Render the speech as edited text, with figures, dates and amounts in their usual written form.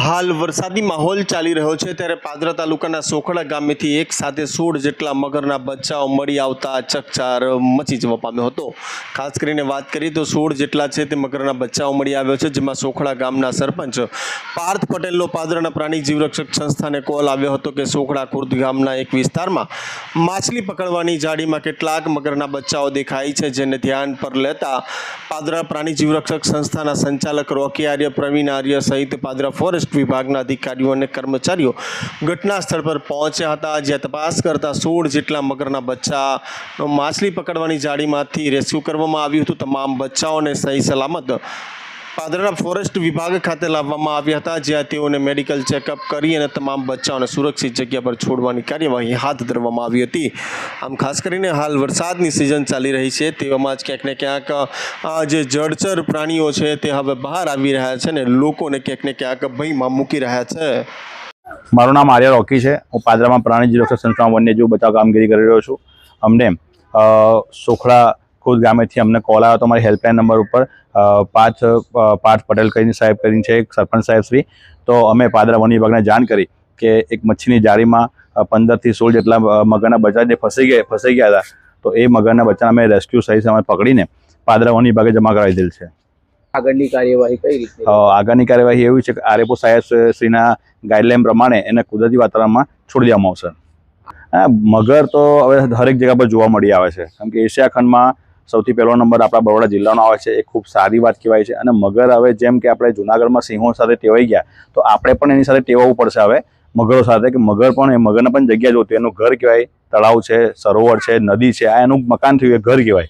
હાલ વરસાદી માહોલ ચાલી રહ્યો છે ત્યારે પાદરા તાલુકાના સોખડા ગામેથી એક સાથે 16 જેટલા મગરના બચ્ચાઓ મળી આવતા ચકચાર મચી જવા પામ્યો હતો। ખાસ કરીને વાત કરીએ તો 16 જેટલા છે તે મગરના બચ્ચાઓ મળી આવ્યો છે, જેમાં સોખડા ગામના સરપંચ પાર્થ પટેલનો પાદરાના પ્રાણી જીવરક્ષક સંસ્થાને કોલ આવ્યો હતો કે સોખડા ખુર્દ ગામના એક વિસ્તારમાં માછલી પકડવાની જાળીમાં કેટલાક મગરના બચ્ચાઓ દેખાય છે, જેને ધ્યાન પર લેતા પાદરા પ્રાણી જીવરક્ષક સંસ્થાના સંચાલક રોકી આર્ય, પ્રવીણ આર્ય સહિત પાદરા ફોરેસ્ટ વિભાગના અધિકારીઓ અને કર્મચારીઓ ઘટના સ્થળ પર પહોંચ્યા હતા, જ્યાં તપાસ કરતા 16 જેટલા મગરના બચ્ચાનો માછલી પકડવાની જાળીમાંથી રેસ્ક્યુ કરવામાં આવ્યું હતું। તમામ બચ્ચાઓને સહી સલામત પાદરાના ફોરેસ્ટ વિભાગ ખાતે લાવવામાં આવ્યા હતા, જ્યાં તેઓને મેડિકલ ચેકઅપ કરી અને તમામ બચ્ચાઓને સુરક્ષિત જગ્યા પર છોડવાની કાર્યવાહી હાથ ધરવામાં આવી હતી। આમ ખાસ કરીને હાલ વરસાદની સિઝન ચાલી રહી છે, તેવામાં જ ક્યાંક ને ક્યાંક જે જળચર પ્રાણીઓ છે તે હવે બહાર આવી રહ્યા છે ને લોકોને ક્યાંક ને ક્યાંક ભયમાં મૂકી રહ્યા છે। મારું નામ આર્ય રોકી છે। હું પાદરામાં પ્રાણી જીવરક્ષક સંસ્થામાં વન્યજીવ બચાવ કામગીરી કરી રહ્યો છું। અમને સોખડા ખુદ ગામેથી અમને કોલ આવ્યો હતો અમારી હેલ્પલાઇન નંબર ઉપર। પાર્થ પટેલ કરીને સાહેબ કરીને છે સરપંચ સાહેબ શ્રી। તો અમે પાદરા વન વિભાગને જાણ કરી કે એક મચ્છીની જાળીમાં 15 થી 16 જેટલા મગરના બચ્ચા જે ફસાઈ ગયા હતા, તો એ મગરના બચ્ચાને અમે રેસ્ક્યુ સહિત અમે પકડીને પાદરા વન વિભાગે જમા કરાવી દીધેલ છે। આગળની કાર્યવાહી કઈ રીતે? આગળની કાર્યવાહી એવી છે કે આરએફઓ સાહેબ શ્રીના ગાઈડલાઇન પ્રમાણે એને કુદરતી વાતાવરણમાં છોડી દેવામાં આવશે। મગર તો હવે દરેક જગ્યા પર જોવા મળી આવે છે, કેમ કે એશિયા ખંડમાં સૌથી પહેલો નંબર આપણા બરોડા જિલ્લાનો આવે છે, એ ખૂબ સારી વાત કહેવાય છે। અને મગર હવે જેમ કે આપણે જૂનાગઢમાં સિંહો સાથે ટેવાઈ ગયા, તો આપણે પણ એની સાથે ટેવાવું પડશે હવે મગરો સાથે, કે મગરને પણ જગ્યા જોતી, એનું ઘર કહેવાય, તળાવ છે, સરોવર છે, નદી છે, આ એનું મકાન થયું, એ ઘર કહેવાય।